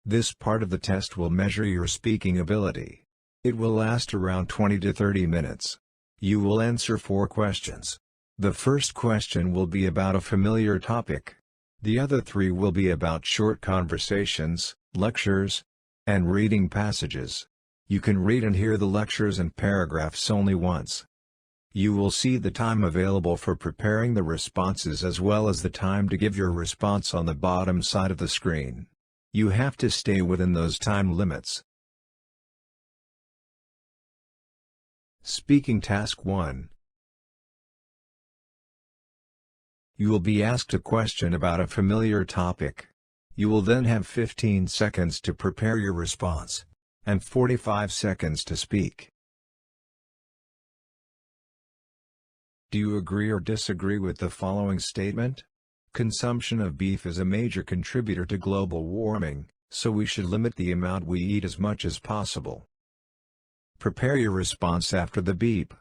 This part of the test will measure your speaking ability. It will last around 20 to 30 minutes. You will answer 4 questions. The first question will be about a familiar topic. The other 3 will be about short conversations, lectures, and reading passages. You can read and hear the lectures and paragraphs only once. You will see the time available for preparing the responses as well as the time to give your response on the bottom side of the screen. You have to stay within those time limits. Speaking Task 1. You will be asked a question about a familiar topic. You will then have 15 seconds to prepare your response, and 45 seconds to speak. Do you agree or disagree with the following statement? Consumption of beef is a major contributor to global warming, so we should limit the amount we eat as much as possible. Prepare your response after the beep.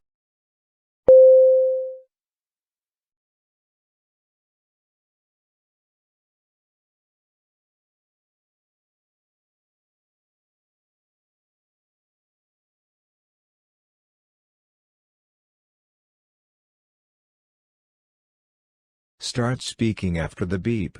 Start speaking after the beep.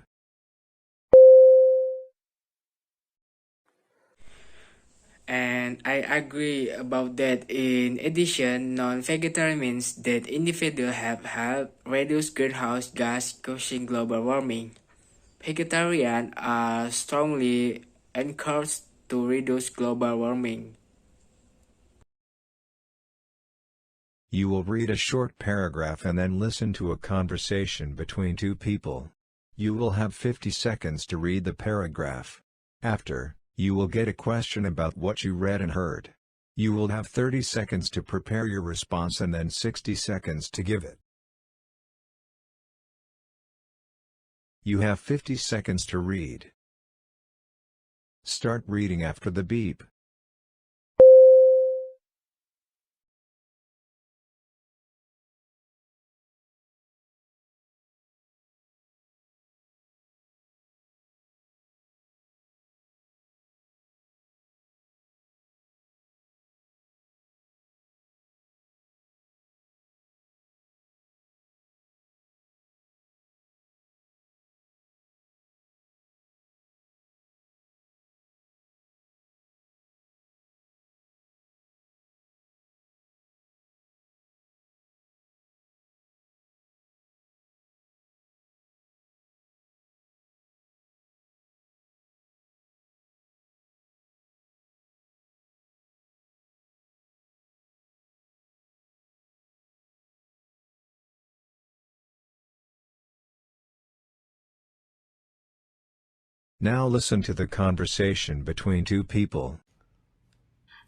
And I agree about that. In addition, non-vegetarian means that individuals have helped reduce greenhouse gas causing global warming. Vegetarians are strongly encouraged to reduce global warming. You will read a short paragraph and then listen to a conversation between 2 people. You will have 50 seconds to read the paragraph. After, you will get a question about what you read and heard. You will have 30 seconds to prepare your response and then 60 seconds to give it. You have 50 seconds to read. Start reading after the beep. Now listen to the conversation between 2 people.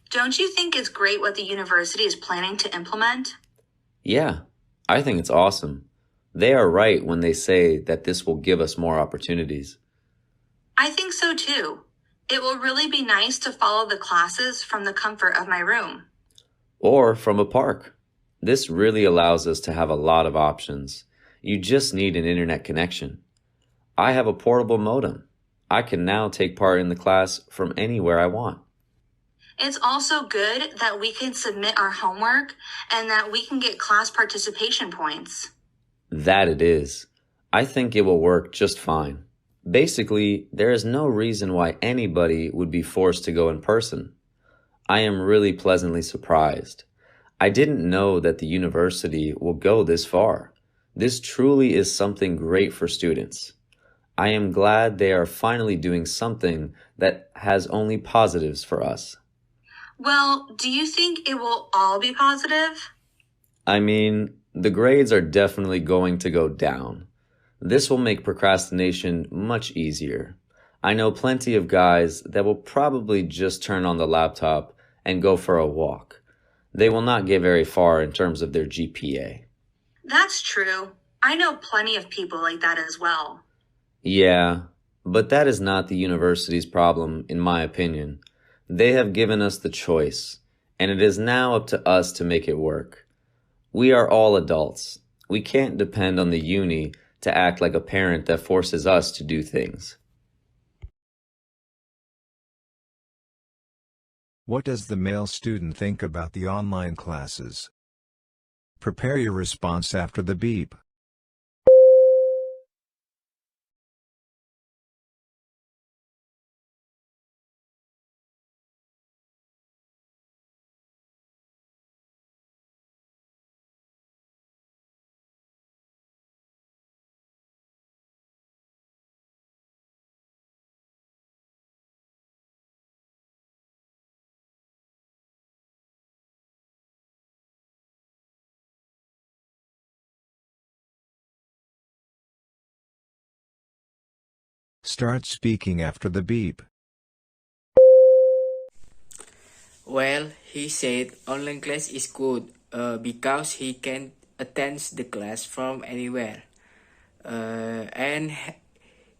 Don't you think it's great what the university is planning to implement? Yeah, I think it's awesome. They are right when they say that this will give us more opportunities. I think so too. It will really be nice to follow the classes from the comfort of my room. Or from a park. This really allows us to have a lot of options. You just need an internet connection. I have a portable modem. I can now take part in the class from anywhere I want. It's also good that we can submit our homework and that we can get class participation points. That it is. I think it will work just fine. Basically, there is no reason why anybody would be forced to go in person. I am really pleasantly surprised. I didn't know that the university will go this far. This truly is something great for students. I am glad they are finally doing something that has only positives for us. Well, do you think it will all be positive? I mean, the grades are definitely going to go down. This will make procrastination much easier. I know plenty of guys that will probably just turn on the laptop and go for a walk. They will not get very far in terms of their GPA. That's true. I know plenty of people like that as well. Yeah, but that is not the university's problem, in my opinion. They have given us the choice, and it is now up to us to make it work. We are all adults. We can't depend on the uni to act like a parent that forces us to do things. What does the male student think about the online classes? Prepare your response after the beep. Start speaking after the beep. Well, he said online class is good because he can attend the class from anywhere. And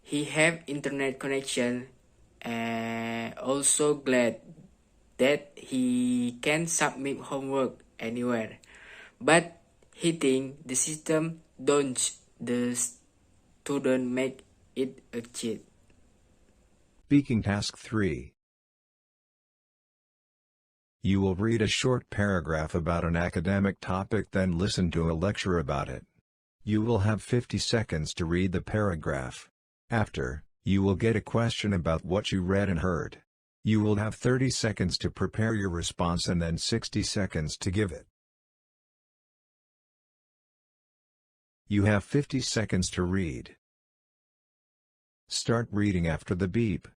he have internet connection and also glad that he can submit homework anywhere. But he think the system don't the student make it a cheat. Speaking task 3. You will read a short paragraph about an academic topic, then listen to a lecture about it. You will have 50 seconds to read the paragraph. After, you will get a question about what you read and heard. You will have 30 seconds to prepare your response and then 60 seconds to give it. You have 50 seconds to read. Start reading after the beep.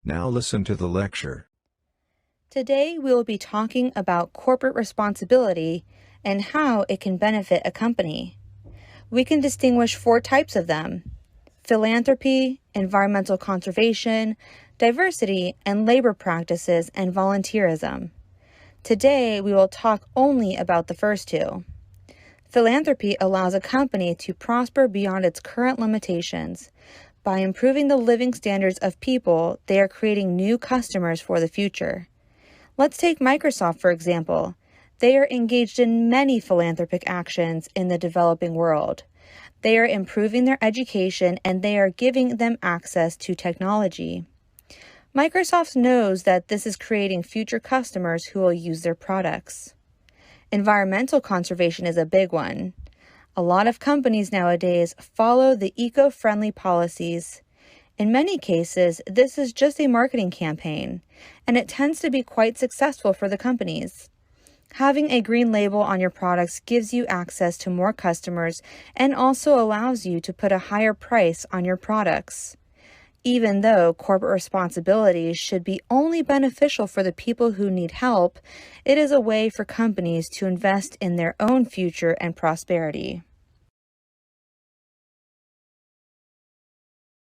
Now listen to the lecture. Today we will be talking about corporate responsibility and how it can benefit a company. We can distinguish 4 types of them: philanthropy, environmental conservation, diversity, and labor practices and volunteerism. Today we will talk only about the first 2. Philanthropy allows a company to prosper beyond its current limitations. By improving the living standards of people, they are creating new customers for the future. Let's take Microsoft, for example. They are engaged in many philanthropic actions in the developing world. They are improving their education and they are giving them access to technology. Microsoft knows that this is creating future customers who will use their products. Environmental conservation is a big one. A lot of companies nowadays follow the eco-friendly policies. In many cases, this is just a marketing campaign, and it tends to be quite successful for the companies. Having a green label on your products gives you access to more customers and also allows you to put a higher price on your products. Even though corporate responsibility should be only beneficial for the people who need help, it is a way for companies to invest in their own future and prosperity.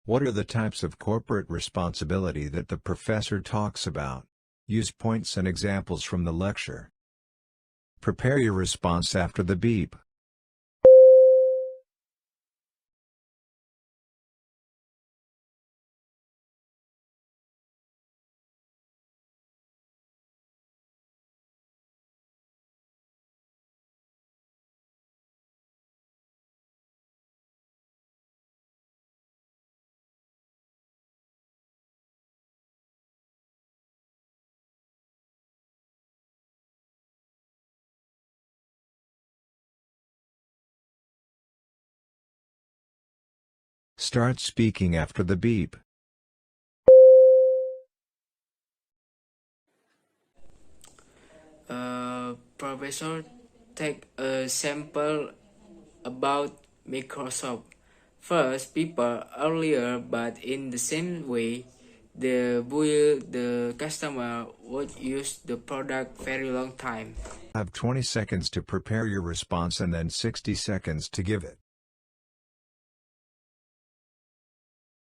What are the types of corporate responsibility that the professor talks about? Use points and examples from the lecture. Prepare your response after the beep. Start speaking after the beep. Professor take a sample about Microsoft. First, people earlier, but in the same way, the customer would use the product very long time. Have 20 seconds to prepare your response and then 60 seconds to give it.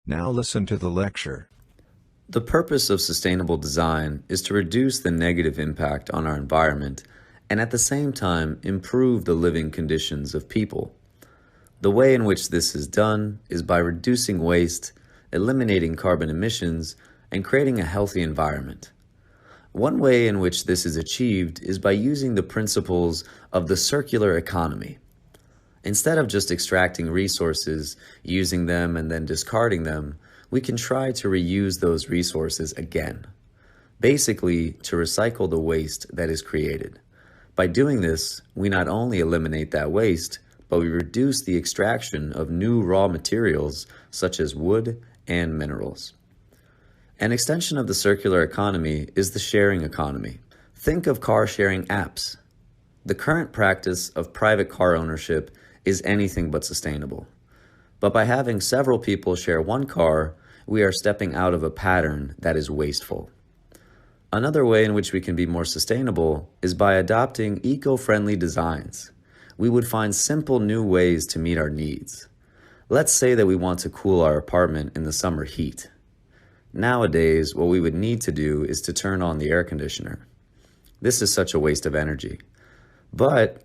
Now listen to the lecture. The purpose of sustainable design is to reduce the negative impact on our environment and at the same time improve the living conditions of people. The way in which this is done is by reducing waste, eliminating carbon emissions, and creating a healthy environment. One way in which this is achieved is by using the principles of the circular economy. Instead of just extracting resources, using them, and then discarding them, we can try to reuse those resources again. Basically, to recycle the waste that is created. By doing this, we not only eliminate that waste, but we reduce the extraction of new raw materials such as wood and minerals. An extension of the circular economy is the sharing economy. Think of car sharing apps. The current practice of private car ownership is anything but sustainable. But by having several people share one car, we are stepping out of a pattern that is wasteful. Another way in which we can be more sustainable is by adopting eco-friendly designs. We would find simple new ways to meet our needs. Let's say that we want to cool our apartment in the summer heat. Nowadays, what we would need to do is to turn on the air conditioner. This is such a waste of energy. But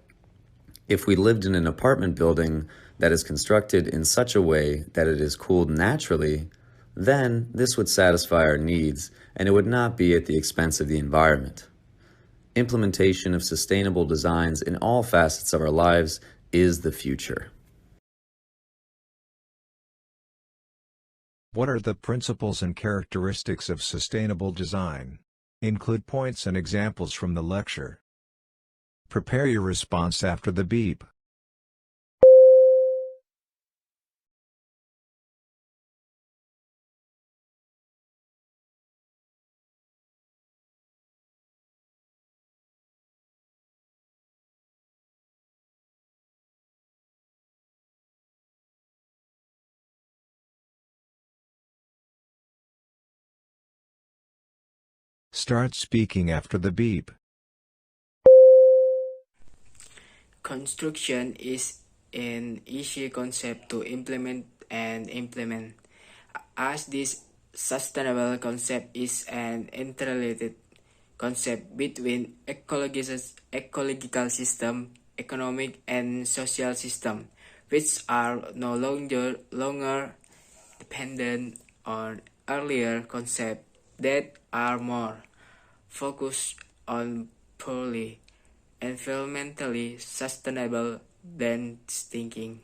if we lived in an apartment building that is constructed in such a way that it is cooled naturally, then this would satisfy our needs and it would not be at the expense of the environment. Implementation of sustainable designs in all facets of our lives is the future. What are the principles and characteristics of sustainable design? Include points and examples from the lecture. Prepare your response after the beep. Start speaking after the beep. Construction is an easy concept to implement, as this sustainable concept is an interrelated concept between ecological system, economic and social system, which are no longer dependent on earlier concepts that are more focused on purely environmentally sustainable than thinking.